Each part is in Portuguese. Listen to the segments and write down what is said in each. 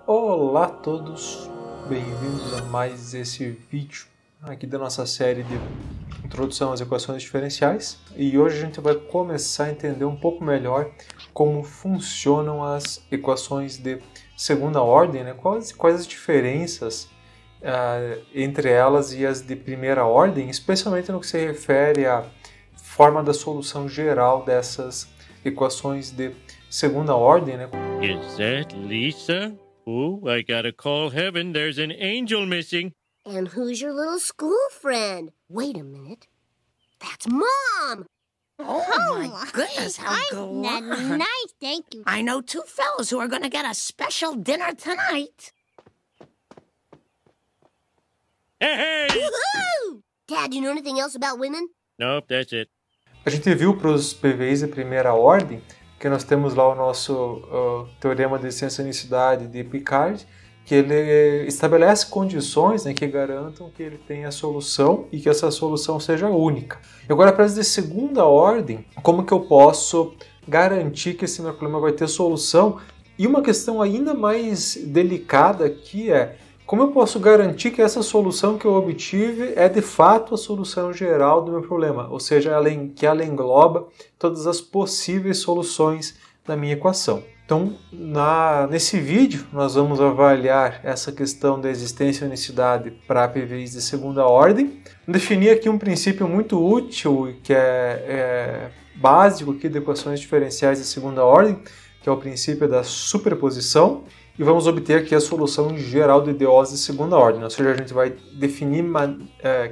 Olá a todos, bem-vindos a mais esse vídeo aqui da nossa série de Introdução às Equações Diferenciais, e hoje a gente vai começar a entender um pouco melhor como funcionam as equações de segunda ordem, né? Quais as diferenças entre elas e as de primeira ordem, especialmente no que se refere à forma da solução geral dessas equações de segunda ordem, né? Is that Lisa? Oh, I gotta call heaven. There's an angel missing. And who's your little school friend? Wait a minute. That's Mom! Oh, my goodness, how Isn't nice? Thank you. I know two fellows who are going to get a special dinner tonight. Hey! Woohoo! Dad, do you know anything else about women? Nope, that's it. A gente viu para os PVIs de primeira ordem que nós temos lá o nosso teorema de extensionicidade de Picard, que ele estabelece condições, né, que garantam que ele tenha solução e que essa solução seja única. E agora, para as de segunda ordem, como que eu posso garantir que esse meu problema vai ter solução? E uma questão ainda mais delicada aqui é: como eu posso garantir que essa solução que eu obtive é de fato a solução geral do meu problema? Ou seja, que ela engloba todas as possíveis soluções da minha equação. Então, nesse vídeo, nós vamos avaliar essa questão da existência e unicidade para PVIs de segunda ordem. Definir aqui um princípio muito útil, que é básico aqui de equações diferenciais de segunda ordem, que é o princípio da superposição. E vamos obter aqui a solução geral de DOs de segunda ordem, ou seja, a gente vai definir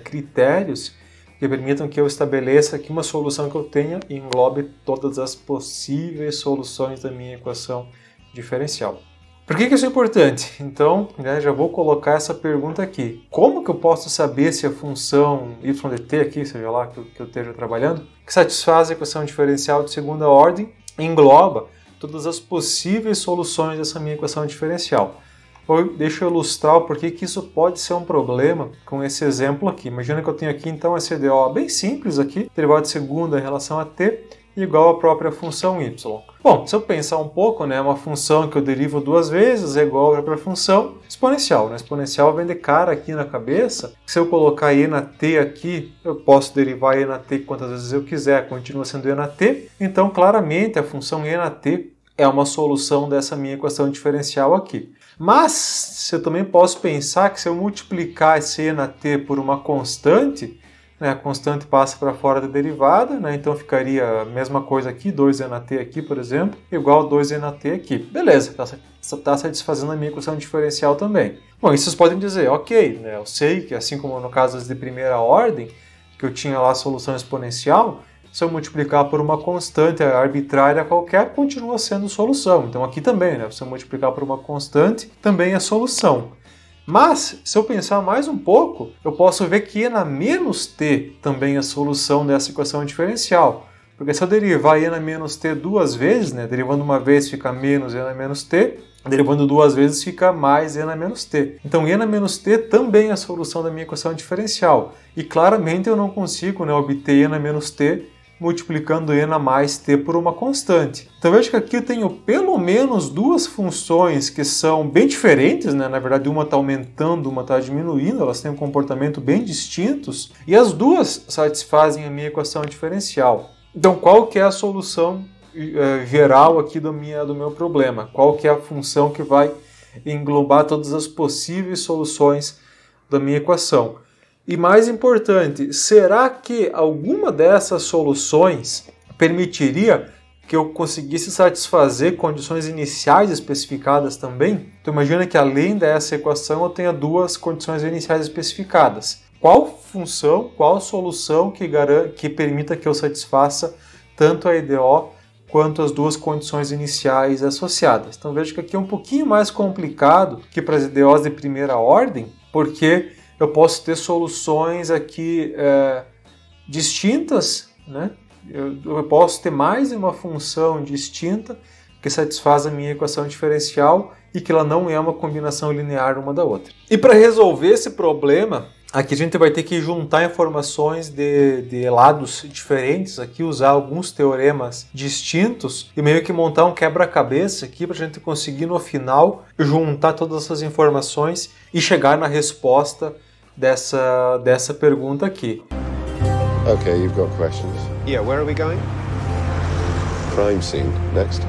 critérios que permitam que eu estabeleça aqui uma solução que eu tenha e englobe todas as possíveis soluções da minha equação diferencial. Por que isso é importante? Então, já vou colocar essa pergunta aqui. Como que eu posso saber se a função y de t aqui, seja lá que eu esteja trabalhando, que satisfaz a equação diferencial de segunda ordem, engloba todas as possíveis soluções dessa minha equação diferencial? Deixa eu ilustrar o porquê que isso pode ser um problema com esse exemplo aqui. Imagina que eu tenho aqui então esse DO bem simples aqui, derivada de segunda em relação a t, igual à própria função y. Bom, se eu pensar um pouco, né, uma função que eu derivo duas vezes é igual à própria função exponencial. Né? Exponencial vem de cara aqui na cabeça. Se eu colocar e na t aqui, eu posso derivar e na t quantas vezes eu quiser, continua sendo e na t. Então, claramente, a função e na t é uma solução dessa minha equação diferencial aqui. Mas eu também posso pensar que se eu multiplicar esse e na t por uma constante, né, a constante passa para fora da derivada, né, então ficaria a mesma coisa aqui, 2e na t aqui, por exemplo, igual a 2e na t aqui. Beleza, está satisfazendo a minha equação diferencial também. Bom, e vocês podem dizer, ok, né, eu sei que assim como no caso das de primeira ordem, que eu tinha lá a solução exponencial, se eu multiplicar por uma constante arbitrária qualquer, continua sendo solução. Então aqui também, né? Se eu multiplicar por uma constante, também é solução. Mas, se eu pensar mais um pouco, eu posso ver que e na menos t também é solução dessa equação diferencial. Porque se eu derivar e na menos t duas vezes, né? Derivando uma vez fica menos e na menos t, derivando duas vezes fica mais e na menos t. Então e na menos t também é a solução da minha equação diferencial. E claramente eu não consigo, né, obter e na menos t multiplicando e na mais t por uma constante. Então veja que aqui eu tenho pelo menos duas funções que são bem diferentes, né? Na verdade uma está aumentando, uma está diminuindo, elas têm um comportamento bem distintos e as duas satisfazem a minha equação diferencial. Então qual que é a solução geral aqui do meu problema? Qual que é a função que vai englobar todas as possíveis soluções da minha equação? E mais importante, será que alguma dessas soluções permitiria que eu conseguisse satisfazer condições iniciais especificadas também? Então imagina que além dessa equação eu tenha duas condições iniciais especificadas. Qual função, qual solução que permita que eu satisfaça tanto a EDO quanto as duas condições iniciais associadas? Então veja que aqui é um pouquinho mais complicado que para as EDOs de primeira ordem, porque eu posso ter soluções aqui distintas, né? Eu posso ter mais de uma função distinta que satisfaz a minha equação diferencial e que ela não é uma combinação linear uma da outra. E para resolver esse problema, Aqui a gente vai ter que juntar informações de lados diferentes, aqui usar alguns teoremas distintos e meio que montar um quebra-cabeça aqui para a gente conseguir no final juntar todas essas informações e chegar na resposta dessa pergunta aqui. Okay, you've got questions. Yeah, where are we going? Crime scene, next.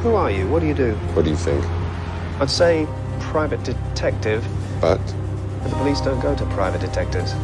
Who are you? What do you do? What do you think? I'd say private detective, But but the police don't go to private detectives.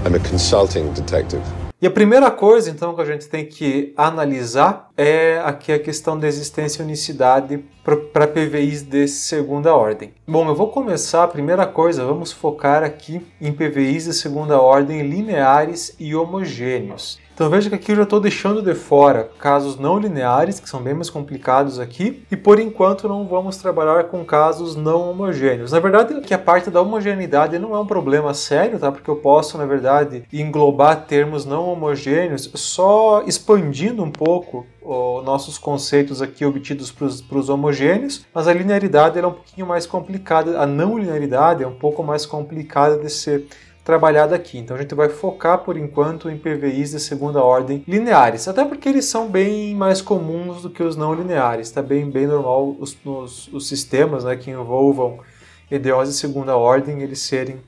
I'm a consulting detective. E a primeira coisa, então, que a gente tem que analisar é aqui a questão da existência e unicidade para PVIs de segunda ordem. Bom, eu vou começar, a primeira coisa, vamos focar aqui em PVIs de segunda ordem lineares e homogêneos. Então veja que aqui eu já estou deixando de fora casos não lineares, que são bem mais complicados aqui, e por enquanto não vamos trabalhar com casos não homogêneos. Na verdade, que a parte da homogeneidade não é um problema sério, tá? Porque eu posso, na verdade, englobar termos não homogêneos só expandindo um pouco os nossos conceitos aqui obtidos para os homogêneos, mas a linearidade ela é um pouquinho mais complicada, a não linearidade é um pouco mais complicada de ser trabalhada aqui. Então a gente vai focar por enquanto em PVIs de segunda ordem lineares, até porque eles são bem mais comuns do que os não lineares. Está bem normal os sistemas, né, que envolvam EDOs de segunda ordem eles serem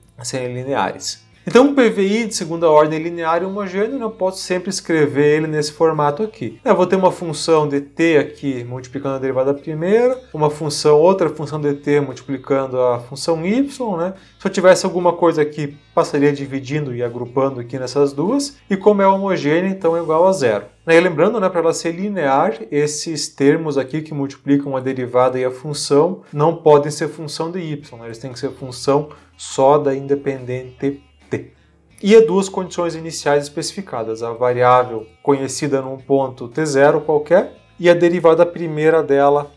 lineares. Então um PVI de segunda ordem linear e homogêneo eu posso sempre escrever ele nesse formato aqui. Eu vou ter uma função de t aqui multiplicando a derivada primeira, outra função de t multiplicando a função y, né? Se eu tivesse alguma coisa aqui, passaria dividindo e agrupando aqui nessas duas, e como é homogênea, então é igual a zero. E lembrando, né, para ela ser linear, esses termos aqui que multiplicam a derivada e a função não podem ser função de y, né? Eles têm que ser função só da independente t. E as duas condições iniciais especificadas, a variável conhecida num ponto t0 qualquer e a derivada primeira dela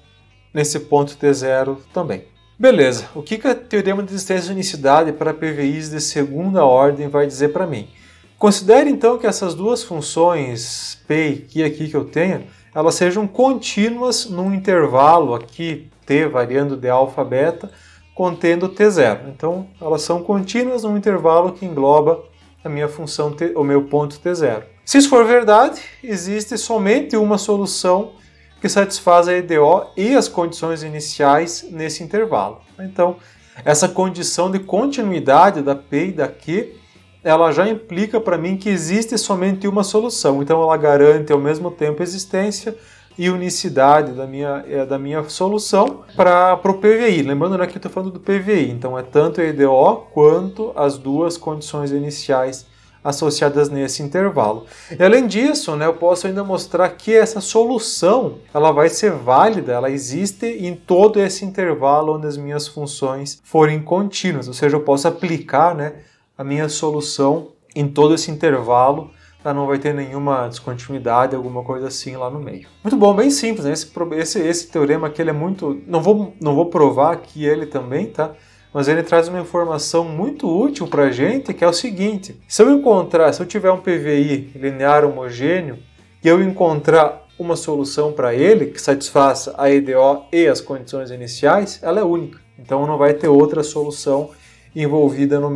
nesse ponto t0 também. Beleza, o que a teorema de existência de unicidade para PVIs de segunda ordem vai dizer para mim? Considere então que essas duas funções p e q aqui que eu tenho, elas sejam contínuas num intervalo aqui t variando de alfa a beta, contendo t0. Então, elas são contínuas num intervalo que engloba a minha função, o meu ponto t0. Se isso for verdade, existe somente uma solução que satisfaz a EDO e as condições iniciais nesse intervalo. Então, essa condição de continuidade da P e da Q, ela já implica para mim que existe somente uma solução. Então, ela garante ao mesmo tempo existência e unicidade da minha solução para o PVI. Lembrando, né, que eu estou falando do PVI, então é tanto a EDO quanto as duas condições iniciais associadas nesse intervalo. E além disso, né, eu posso ainda mostrar que essa solução ela vai ser válida, ela existe em todo esse intervalo onde as minhas funções forem contínuas, ou seja, eu posso aplicar, né, a minha solução em todo esse intervalo, não vai ter nenhuma descontinuidade, alguma coisa assim lá no meio. Muito bom, bem simples, né? Esse teorema aqui ele é muito... Não vou provar aqui ele também, tá? Mas ele traz uma informação muito útil para a gente, que é o seguinte. Se eu tiver um PVI linear homogêneo e eu encontrar uma solução para ele que satisfaça a EDO e as condições iniciais, ela é única. Então não vai ter outra solução envolvida no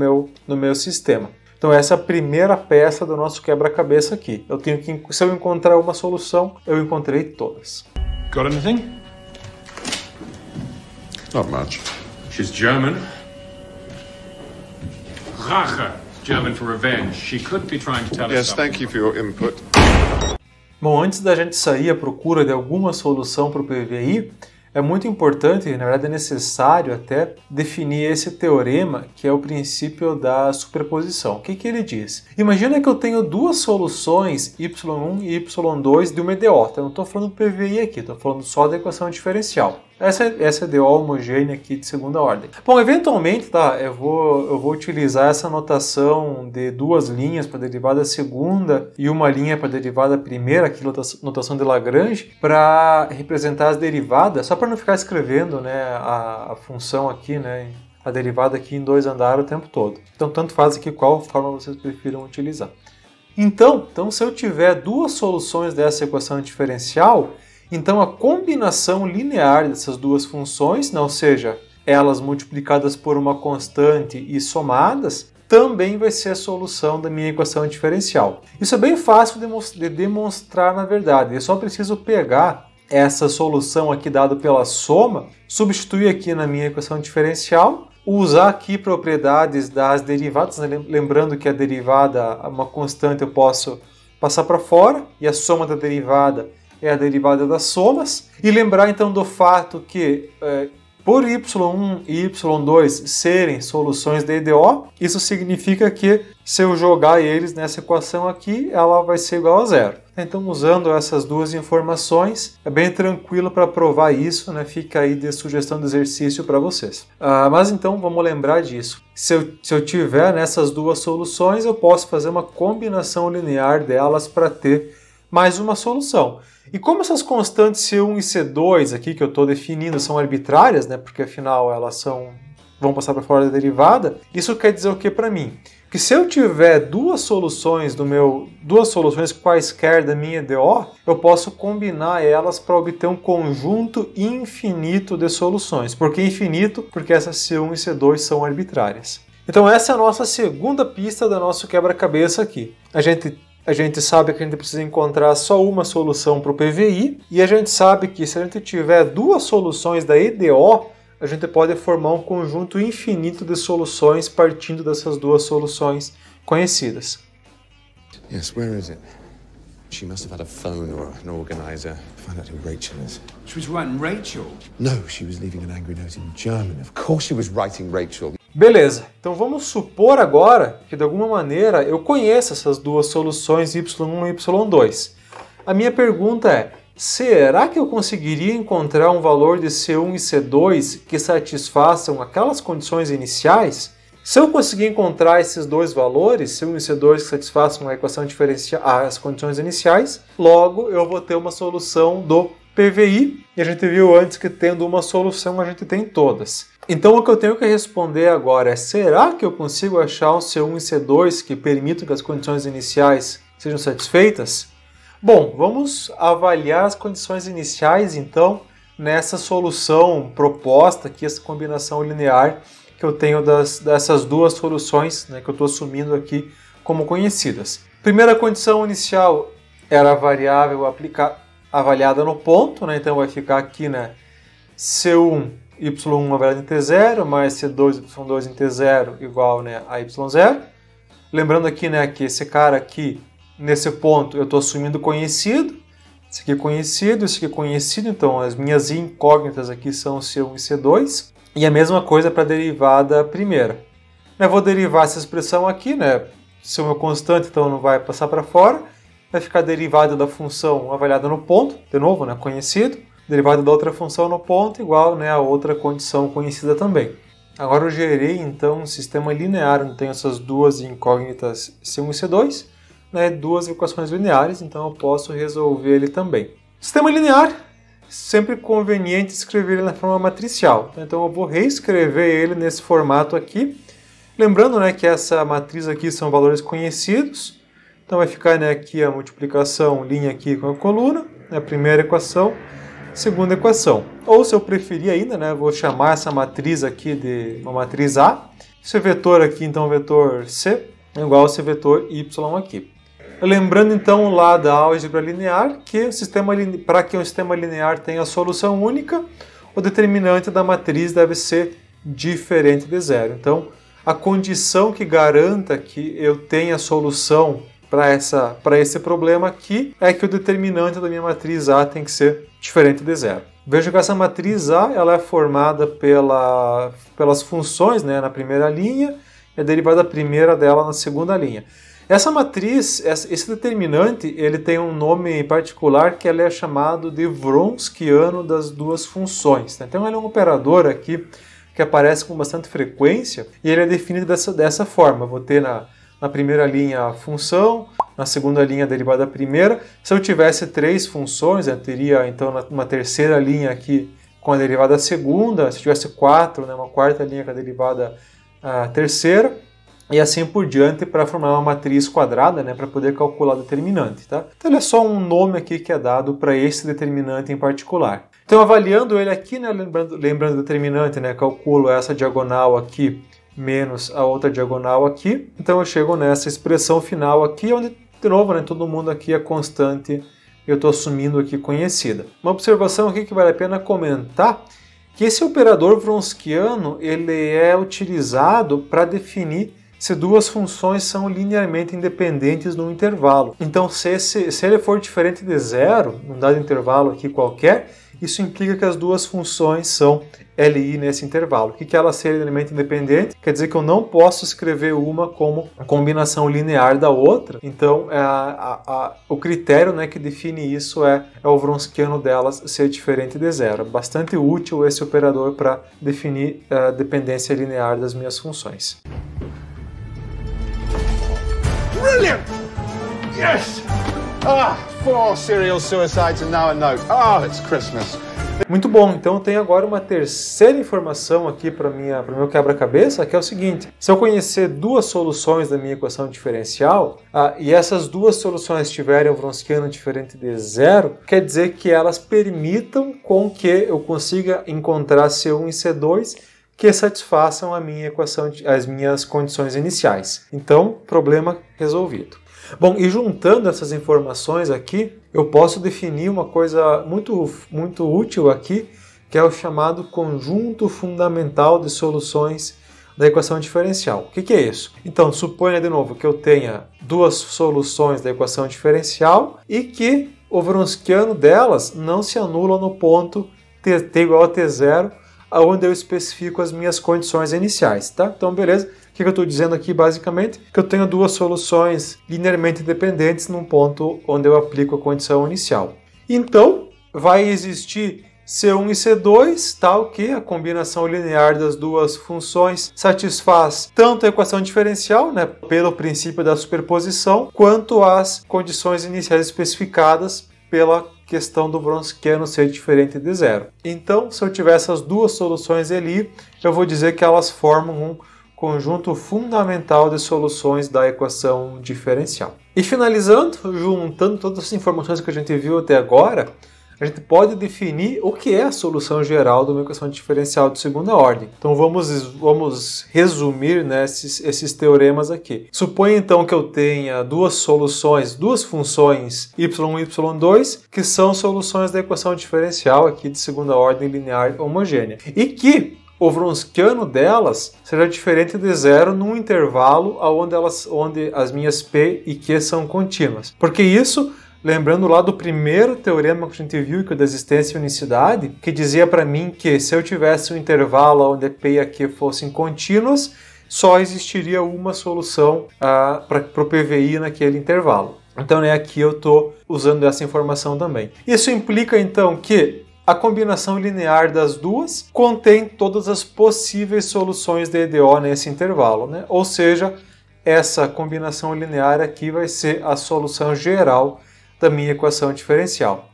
meu sistema. Então essa é a primeira peça do nosso quebra-cabeça aqui. Se eu encontrar uma solução, eu encontrei todas. Got anything? Not much. She's German. Rache. German for revenge. She could be trying to tell us Yes, something. thank you for your input. Bom, antes da gente sair à procura de alguma solução para o PVI, é muito importante, na verdade é necessário até, definir esse teorema, que é o princípio da superposição. O que ele diz? Imagina que eu tenho duas soluções, y1 e y2, de uma EDO. Então, eu não estou falando do PVI aqui, estou falando só da equação diferencial. Essa EDO homogênea aqui de segunda ordem. Bom, eventualmente, tá, eu vou utilizar essa notação de duas linhas para a derivada segunda e uma linha para a derivada primeira, aqui notação de Lagrange, para representar as derivadas, só para não ficar escrevendo, né, a função aqui, né, a derivada aqui em dois andares o tempo todo. Então, tanto faz aqui qual forma vocês prefiram utilizar. Então, se eu tiver duas soluções dessa equação diferencial, então a combinação linear dessas duas funções, ou seja, elas multiplicadas por uma constante e somadas, também vai ser a solução da minha equação diferencial. Isso é bem fácil de demonstrar, na verdade. Eu só preciso pegar essa solução aqui dada pela soma, substituir aqui na minha equação diferencial, usar aqui propriedades das derivadas, né? Lembrando que a derivada, uma constante, eu posso passar para fora, e a soma da derivada é a derivada das somas, e lembrar então do fato que por y1 e y2 serem soluções da EDO, isso significa que se eu jogar eles nessa equação aqui, ela vai ser igual a zero. Então, usando essas duas informações, é bem tranquilo para provar isso, né? Fica aí de sugestão de exercício para vocês. Mas então, vamos lembrar disso. Se eu tiver nessas duas soluções, eu posso fazer uma combinação linear delas para ter mais uma solução. E como essas constantes C1 e C2 aqui que eu estou definindo são arbitrárias, né? Porque afinal elas vão passar para fora da derivada, isso quer dizer o que para mim? Que se eu tiver duas soluções quaisquer da minha EDO, eu posso combinar elas para obter um conjunto infinito de soluções. Por que infinito? Porque essas C1 e C2 são arbitrárias. Então essa é a nossa segunda pista do nosso quebra-cabeça aqui. A gente sabe que a gente precisa encontrar só uma solução para o PVI, e a gente sabe que se a gente tiver duas soluções da EDO, a gente pode formar um conjunto infinito de soluções partindo dessas duas soluções conhecidas. Yes, where is it? She must have had a phone or an organizer. Find out who Rachel is. She was writing Rachel. No, she was leaving an angry note in German. Of course she was writing Rachel. Beleza, então vamos supor agora que de alguma maneira eu conheço essas duas soluções y1 e y2. A minha pergunta é, será que eu conseguiria encontrar um valor de C1 e C2 que satisfaçam aquelas condições iniciais? Se eu conseguir encontrar esses dois valores, C1 e C2 que satisfaçam a equação diferencial, as condições iniciais, logo eu vou ter uma solução do PVI, e a gente viu antes que tendo uma solução a gente tem todas. Então o que eu tenho que responder agora é, será que eu consigo achar um C1 e C2 que permitam que as condições iniciais sejam satisfeitas? Bom, vamos avaliar as condições iniciais então nessa solução proposta aqui, essa combinação linear que eu tenho dessas duas soluções, né, que eu estou assumindo aqui como conhecidas. Primeira condição inicial era a variável avaliada no ponto, né, então vai ficar aqui, né, C1 y1 avaliado em t0 mais c2 y2 em t0 igual, né, a y0. Lembrando aqui, né, que esse cara aqui, nesse ponto, eu estou assumindo conhecido. Esse aqui é conhecido, esse aqui é conhecido, então as minhas incógnitas aqui são C1 e C2. E a mesma coisa para a derivada primeira. Eu vou derivar essa expressão aqui, né, se o meu constante, então não vai passar para fora. Vai ficar a derivada da função avaliada no ponto, de novo, né, conhecido. Derivada da outra função no ponto igual, né, a outra condição conhecida também. Agora eu gerei então um sistema linear, onde tenho essas duas incógnitas C1 e C2, né, duas equações lineares, então eu posso resolver ele também. Sistema linear, sempre conveniente escrever ele na forma matricial, então eu vou reescrever ele nesse formato aqui, lembrando, né, que essa matriz aqui são valores conhecidos, então vai ficar, né, aqui a multiplicação linha aqui com a coluna, né, a primeira equação, segunda equação. Ou se eu preferir ainda, né, vou chamar essa matriz aqui de uma matriz A. Esse vetor aqui, então, o vetor C, é igual a esse vetor Y aqui. Lembrando, então, lá da álgebra linear, que para que um sistema linear tenha solução única, o determinante da matriz deve ser diferente de zero. Então, a condição que garanta que eu tenha solução para esse problema aqui é que o determinante da minha matriz A tem que ser diferente de zero. Veja que essa matriz A ela é formada pelas funções, né, na primeira linha e a derivada primeira dela na segunda linha. Essa matriz, esse determinante, ele tem um nome particular que ele é chamado de Wronskiano das duas funções. Então ele é um operador aqui que aparece com bastante frequência e ele é definido dessa forma. Eu vou ter na primeira linha a função, na segunda linha a derivada primeira. Se eu tivesse três funções, eu teria então uma terceira linha aqui com a derivada segunda. Se tivesse quatro, né, uma quarta linha com a derivada terceira. E assim por diante para formar uma matriz quadrada, né, para poder calcular o determinante. Tá? Então ele é só um nome aqui que é dado para esse determinante em particular. Então, avaliando ele aqui, né, lembrando o determinante, né, calculo essa diagonal aqui menos a outra diagonal aqui. Então, eu chego nessa expressão final aqui, onde, de novo, né, todo mundo aqui é constante, eu estou assumindo aqui conhecida. Uma observação aqui que vale a pena comentar, que esse operador wronskiano ele é utilizado para definir se duas funções são linearmente independentes num intervalo. Então, se ele for diferente de zero, num dado intervalo aqui qualquer, isso implica que as duas funções são LI nesse intervalo. O que é ela ser linearmente independente? Quer dizer que eu não posso escrever uma como a combinação linear da outra. Então, o critério, né, que define isso é o wronskiano delas ser diferente de zero. Bastante útil esse operador para definir a dependência linear das minhas funções. Brilliant! Yes! 4 serial suicides and now a note. It's Christmas. Muito bom, então eu tenho agora uma terceira informação aqui para o meu quebra-cabeça, que é o seguinte: se eu conhecer duas soluções da minha equação diferencial e essas duas soluções tiverem um wronskiano diferente de zero, quer dizer que elas permitam com que eu consiga encontrar C1 e C2 que satisfaçam a minha equação, as minhas condições iniciais. Então, problema resolvido. Bom, e juntando essas informações aqui, eu posso definir uma coisa muito útil aqui, que é o chamado conjunto fundamental de soluções da equação diferencial. O que é isso? Então, suponha de novo que eu tenha duas soluções da equação diferencial e que o wronskiano delas não se anula no ponto t igual a t0, onde eu especifico as minhas condições iniciais, tá? Então, beleza. O que eu estou dizendo aqui, basicamente? Que eu tenho duas soluções linearmente independentes num ponto onde eu aplico a condição inicial. Então, vai existir C1 e C2, tal que a combinação linear das duas funções satisfaz tanto a equação diferencial, né, pelo princípio da superposição, quanto as condições iniciais especificadas pela questão do wronskiano ser diferente de zero. Então, se eu tiver essas duas soluções ali, eu vou dizer que elas formam um conjunto fundamental de soluções da equação diferencial. E finalizando, juntando todas as informações que a gente viu até agora, a gente pode definir o que é a solução geral de uma equação diferencial de segunda ordem. Então vamos resumir, né, esses teoremas aqui. Suponha então que eu tenha duas soluções, duas funções y1 e y2, que são soluções da equação diferencial aqui de segunda ordem linear homogênea. E que o wronskiano delas será diferente de zero num intervalo onde as minhas P e Q são contínuas. Porque isso, lembrando lá do primeiro teorema que a gente viu, que é o da existência e unicidade, que dizia para mim que se eu tivesse um intervalo onde a P e a Q fossem contínuas, só existiria uma solução para o PVI naquele intervalo. Então, né, aqui eu estou usando essa informação também. Isso implica, então, que a combinação linear das duas contém todas as possíveis soluções de EDO nesse intervalo, né? Ou seja, essa combinação linear aqui vai ser a solução geral da minha equação diferencial.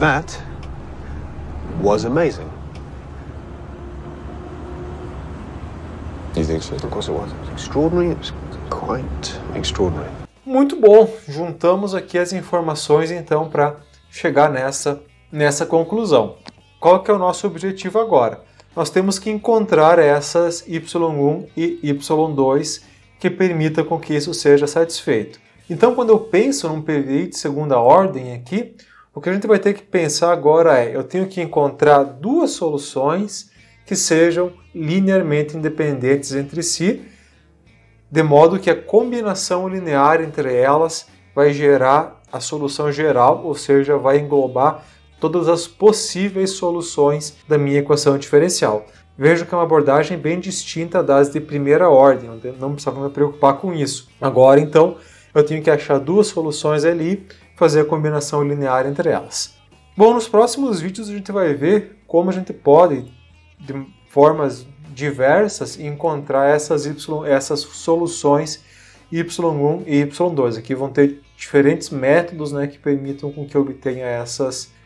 That was amazing. You think so? Of course it was. It was extraordinary. It was quite extraordinary. Muito bom. Juntamos aqui as informações então para chegar nessa conclusão. Qual que é o nosso objetivo agora? Nós temos que encontrar essas y1 e y2 que permitam com que isso seja satisfeito. Então, quando eu penso num PVI de segunda ordem aqui, o que a gente vai ter que pensar agora é, eu tenho que encontrar duas soluções que sejam linearmente independentes entre si, de modo que a combinação linear entre elas vai gerar a solução geral, ou seja, vai englobar todas as possíveis soluções da minha equação diferencial. Vejo que é uma abordagem bem distinta das de primeira ordem, onde não precisava me preocupar com isso. Agora, então, eu tenho que achar duas soluções ali e fazer a combinação linear entre elas. Bom, nos próximos vídeos a gente vai ver como a gente pode, de formas diversas, encontrar essas soluções y1 e y2. Aqui vão ter diferentes métodos, né, que permitam com que eu obtenha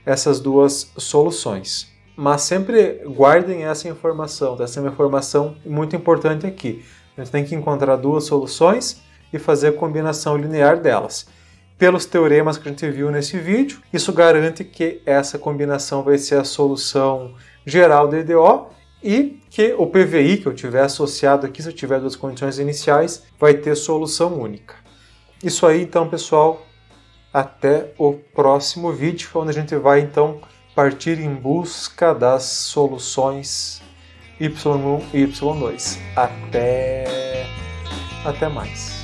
essas duas soluções. Mas sempre guardem essa informação, essa é uma informação muito importante aqui. A gente tem que encontrar duas soluções e fazer a combinação linear delas. pelos teoremas que a gente viu nesse vídeo. Isso garante que essa combinação vai ser a solução geral do EDO e que o PVI que eu tiver associado aqui, se eu tiver duas condições iniciais, vai ter solução única. Isso aí então, pessoal, até o próximo vídeo, onde a gente vai então partir em busca das soluções Y1 e Y2. Até mais.